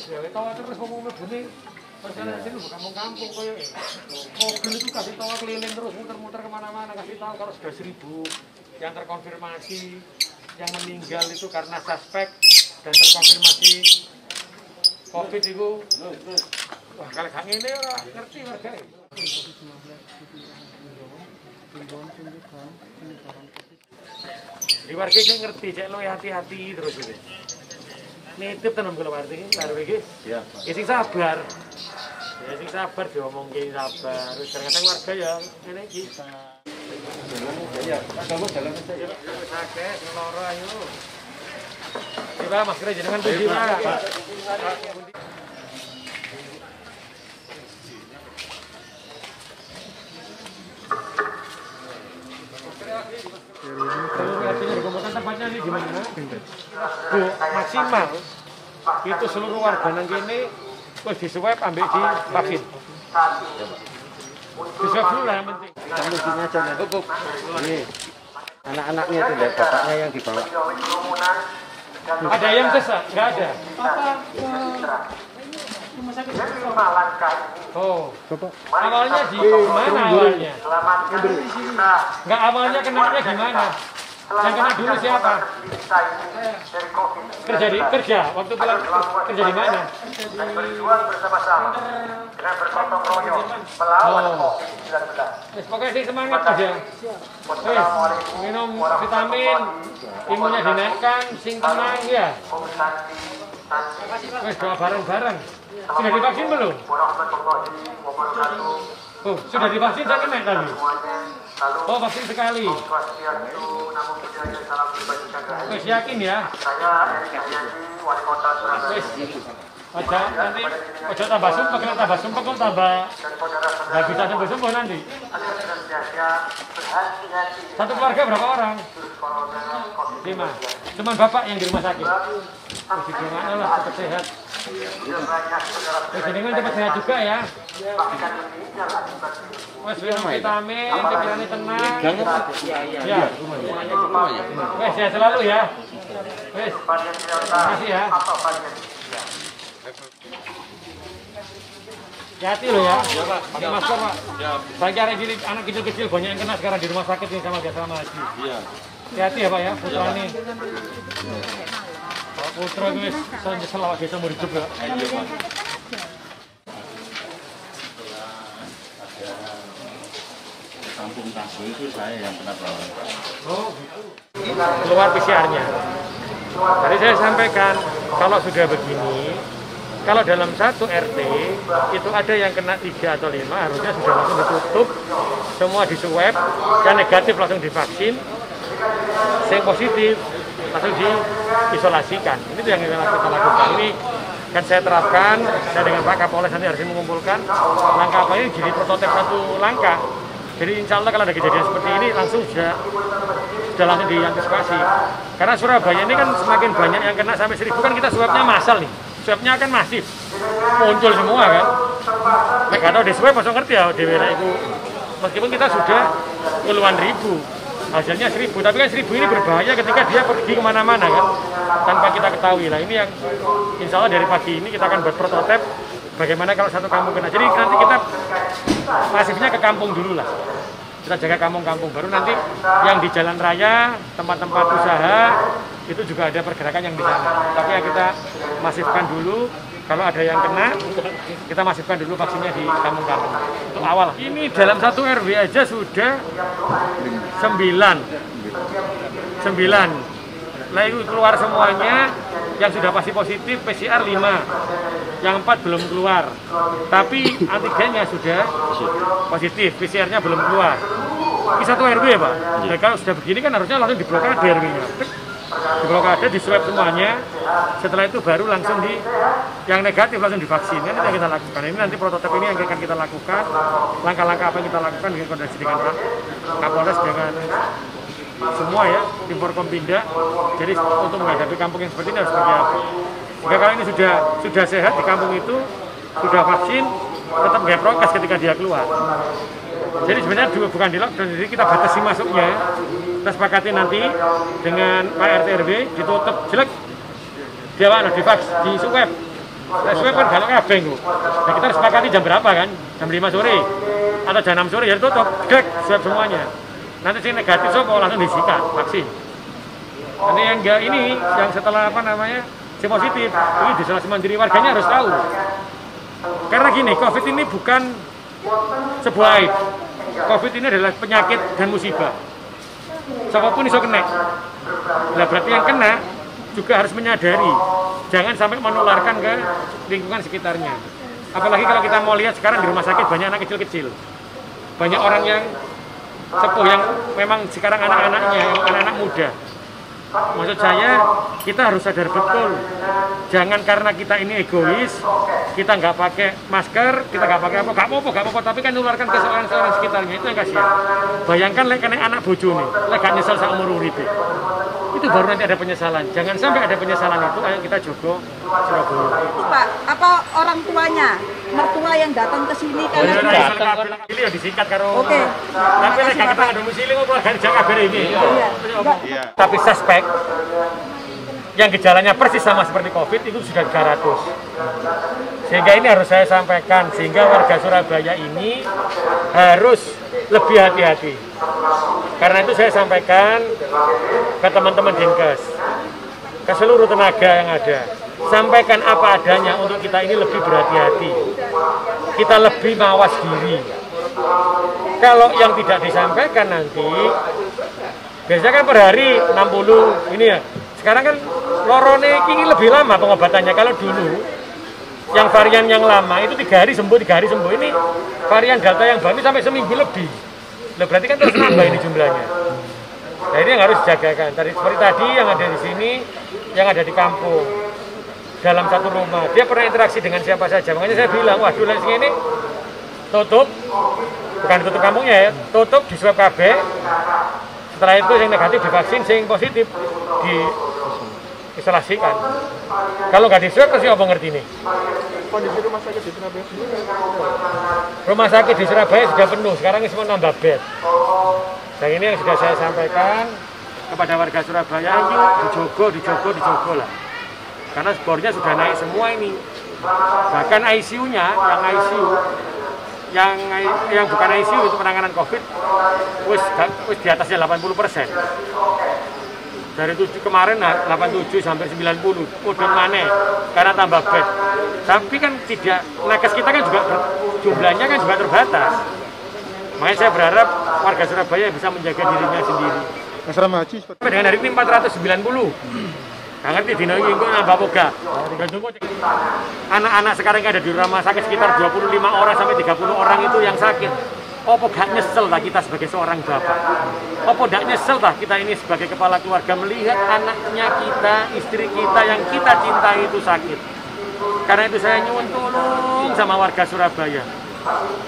Ya tawa terus ngomong begini. Perjalanan sini bukan kampung koyo mobil itu kasih tahu keliling terus muter-muter kemana-mana kasih tahu kalau sudah 1.000 yang terkonfirmasi yang meninggal itu karena suspek dan terkonfirmasi COVID itu. Wah kalau gak ngene ora ngerti warga. Di warga iki ngerti cek lo hati-hati terus iki. Nitip tenan kula warga iki. Iya. Sing sabar. Ya sing sabar diomongke sabar. Wis kadang warga ya ngene iki. Jalan saja. Sakit loro ayo. Coba masker jenengan tuh gimana? Tempatnya ini gimana? Bu, maksimal itu seluruh warga nang kene wis diswab ambek di vaksin. Diswab dulu lah yang penting. Kamu sini aja nanti. Ini anak-anaknya itu dan bapaknya yang dibawa. Ada yang tes? Nggak ada. Oh, awalnya di mana awalnya? Nggak awalnya kenanya gimana? Yang kena dulu siapa? Kerja waktu pulang kerja di mana? Oh, pokoknya sih semangat aja. Minum vitamin, imunnya dinaikkan, sing tenang ya. Doa bareng-bareng. Sudah divaksin belum? Oh, sudah divaksin saya kena tadi. Oh, vaksin sekali. Wes yakin ya? Wes. Aja nanti ojo tambah sumpah, kalau tambah sumpah kok tambah nggak bisa sembuh nanti. Satu keluarga berapa orang? 5. Cuman bapak yang di rumah sakit. Masih gimana lah, tetap sehat. Jenengan cepat sehat juga ya. Wes minum vitamin, pikirannya tenang. Ya. Wes sehat selalu ya. Wes. Makasih ya. Hati lo ya. Ya Pak. Pakai masker Pak. Ya. Bagi anak kecil-kecil banyak yang kena sekarang di rumah sakit ini sama Jasara Haji. Iya. Hati-hati ya Pak ya, putra ini. Pak Putra guys, saya nyesel awak desa mau hidup ya. Iya Pak. Kampung Tangguh itu saya yang pernah bawa. Oh, keluar PCR-nya. Tadi saya sampaikan, kalau sudah begini, kalau dalam satu RT itu ada yang kena 3 atau 5, harusnya sudah langsung ditutup, semua diswab, yang negatif langsung divaksin, yang positif langsung diisolasikan. Ini yang kita lakukan. Ini kan saya terapkan, saya dengan Pak Kapolres nanti harus mengumpulkan langkah apa ini jadi prototip satu langkah. Jadi insya Allah kalau ada kejadian seperti ini langsung sudah langsung diantisipasi. Karena Surabaya ini kan semakin banyak yang kena sampai 1.000 kan kita swabnya massal nih. Swabnya kan masif, muncul semua kan. Nggak tahu di swab langsung ngerti ya di wilayah itu. Meskipun kita sudah puluhan ribu, hasilnya 1.000. Tapi kan 1.000 ini berbahaya ketika dia pergi kemana-mana kan, tanpa kita ketahui. Nah ini yang insya Allah dari pagi ini kita akan buat prototip. Bagaimana kalau satu kampung kena. Jadi nanti kita masifnya ke kampung dulu lah. Kita jaga kampung-kampung, baru nanti yang di jalan raya, tempat-tempat usaha, itu juga ada pergerakan yang di sana. Tapi ya kita masifkan dulu, kalau ada yang kena, kita masifkan dulu vaksinnya di kampung-kampung. Untuk awal. Ini dalam satu RW aja sudah 9. Nah itu keluar semuanya, yang sudah pasti positif PCR 5, yang 4 belum keluar. Tapi antigennya sudah positif, PCR-nya belum keluar. Ini satu RW ya Pak? Ya, kalau sudah begini kan harusnya langsung diblokade RW-nya. Diblokade, diswab semuanya, setelah itu baru langsung yang negatif langsung divaksin. Ini yang kita lakukan. Ini nanti prototip ini yang akan kita lakukan. Langkah-langkah apa yang kita lakukan dengan koordinasi dengan Pak Kapolres, dengan semua ya, tim Forkompinda. Jadi untuk menghadapi kampung yang seperti ini harus seperti apa? Jika kalau ini sudah sehat di kampung itu, sudah vaksin, tetap nggak prokes ketika dia keluar. Jadi sebenarnya bukan di lockdown, jadi kita batasi masuknya. Kita sepakati nanti dengan Pak RT RW ditutup jelek, dia divaks, di swab. Sesuai kan kalau kabeh itu. Nah, kita harus sepakati jam berapa kan? Jam 5 sore atau jam 6 sore ya tutup. Dek, swab semuanya. Nanti sih negatif so langsung disikat vaksin. Nanti yang enggak ini yang setelah apa namanya? Si positif, ini di isolasi mandiri warganya harus tahu. Karena gini, COVID ini bukan sebuah aib. COVID ini adalah penyakit dan musibah. Siapapun bisa kena. Nah, berarti yang kena juga harus menyadari jangan sampai menularkan ke lingkungan sekitarnya. Apalagi kalau kita mau lihat sekarang di rumah sakit banyak anak kecil-kecil. Banyak orang yang sepuh yang memang sekarang anak-anaknya, anak-anak muda. Maksud saya, kita harus sadar betul. Jangan karena kita ini egois, kita nggak pakai masker, kita nggak pakai apa, nggak apa-apa, tapi kan nularkan ke seorang sekitarnya, itu yang kasihan. Bayangkan kena anak bojo nih, gak nyesel seumur urip. Itu baru nanti ada penyesalan. Jangan sampai ada penyesalan itu, ayo kita jogo Surabaya. Pak, apa orang tuanya, mertua yang datang ke sini kan? Ini yang disikat karo. Oke. Tapi nek kita domisili kok keluarga jaga bere ini. Iya. Tapi suspek yang gejalanya persis sama seperti COVID itu sudah 300. Sehingga ini harus saya sampaikan, sehingga warga Surabaya ini harus lebih hati-hati. Karena itu saya sampaikan ke teman-teman Dinkes, ke seluruh tenaga yang ada, sampaikan apa adanya untuk kita ini lebih berhati-hati. Kita lebih mawas diri. Kalau yang tidak disampaikan nanti, biasanya kan per hari 60 ini ya. Sekarang kan lorone ini lebih lama pengobatannya. Kalau dulu yang varian yang lama itu 3 hari sembuh, 3 hari sembuh. Ini varian Delta yang baru sampai seminggu lebih. Loh, berarti kan terus nambah ini jumlahnya. Nah, ini yang harus dijagakan. Seperti tadi yang ada di sini, yang ada di kampung, dalam satu rumah, dia pernah interaksi dengan siapa saja. Makanya saya bilang, waduh, di sini tutup, bukan tutup kampungnya ya, tutup di swab KB. Setelah itu yang negatif divaksin, yang positif diisolasikan. Kalau nggak di swab, pasti apa ngerti nih? Kondisi rumah sakit di Surabaya sendiri? Rumah sakit di Surabaya sudah penuh, sekarang ini semua nambah bed. Dan ini yang sudah saya sampaikan kepada warga Surabaya, ayo dijogo lah. Karena bornya sudah naik semua ini. Bahkan ICU-nya, yang bukan ICU itu penanganan COVID, wis di atasnya 80%. Dari 7 kemarin 87 sampai 90, udah mana karena tambah bed. Tapi kan tidak, nakes kita kan juga jumlahnya kan juga terbatas. Makanya saya berharap warga Surabaya bisa menjaga dirinya sendiri. Asrama haji Dengan hari ini 490. Nggak ngerti dino ini kok nambah boga. Anak-anak sekarang yang ada di rumah sakit sekitar 25 orang sampai 30 orang itu yang sakit. Apa gak nyesel lah kita sebagai seorang bapak? Apa gak nyesel lah kita ini sebagai kepala keluarga melihat anaknya kita, istri kita yang kita cintai itu sakit? Karena itu saya nyuwun tolong sama warga Surabaya.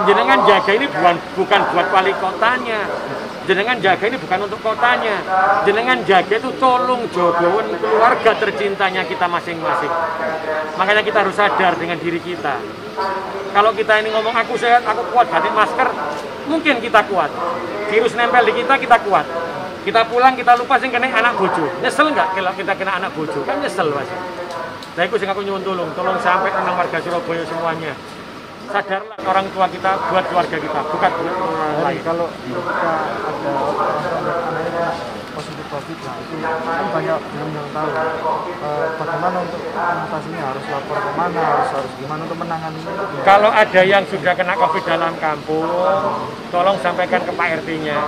Jenengan jaga ini bukan buat wali kotanya. Jenengan jaga ini bukan untuk kotanya. Jenengan jaga itu tolong jogoan keluarga tercintanya kita masing-masing. Makanya kita harus sadar dengan diri kita. Kalau kita ini ngomong aku sehat, aku kuat, ganti masker, mungkin kita kuat. Virus nempel di kita kuat. Kita pulang, kita lupa sing kena anak bojo. Nyesel nggak kalau kita kena anak bojo? Kan nyesel pasti. Nah itu sing aku nyuwun tolong sampai tenang warga Surabaya semuanya. Sadarlah orang tua kita buat keluarga kita, bukan buat orang lain. kalau ketika ada anaknya positif COVID, nah itu kan banyak yang tahu bagaimana untuk mengatasinya, harus lapor kemana, harus gimana untuk menangani. Kalau ada yang sudah kena COVID dalam kampung, tolong sampaikan ke Pak RT-nya.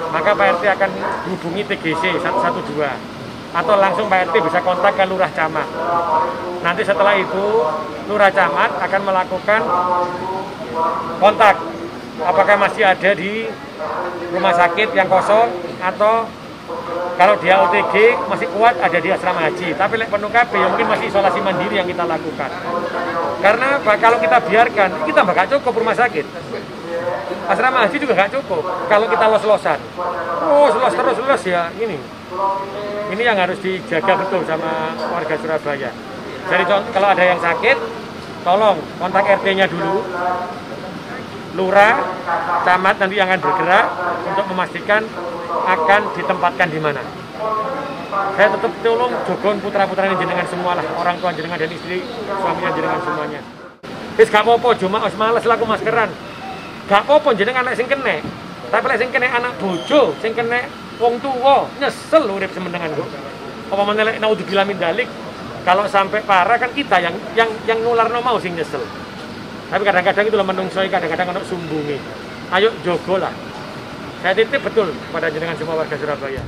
Maka Pak RT akan hubungi TGC 112. Atau langsung Pak RT bisa kontak ke Lurah Camat. Nanti setelah itu Lurah Camat akan melakukan kontak apakah masih ada di rumah sakit yang kosong atau kalau dia OTG masih kuat ada di asrama haji. Tapi penuh KB ya mungkin masih isolasi mandiri yang kita lakukan. Karena kalau kita biarkan kita bakal cukup rumah sakit. Asrama haji juga nggak cukup kalau kita los-losan. Terus ya ini. Ini yang harus dijaga betul sama warga Surabaya. Jadi kalau ada yang sakit, tolong kontak RT-nya dulu, Lurah, Camat nanti yang akan bergerak untuk memastikan akan ditempatkan di mana. saya tetap tolong jogon putra-putranya jenengan semua lah, orang tua jenengan dan istri suaminya jenengan semuanya. Wis gak apa-apa, cuma wis males lah aku maskeran. Gak apa-apa jenengan anak sing kene. Tapi lek sing kene anak bojo, sing kene wong tuwa, nyesel urip semenengan kok. Apa meneh lek naudzubillah min dalik, kalau sampai parah kan kita yang nularno mau sing nyesel. Tapi kadang-kadang itu menungso, kadang-kadang ono sumbungi. Ayo jogo lah. Saya titip betul pada jenengan semua warga Surabaya.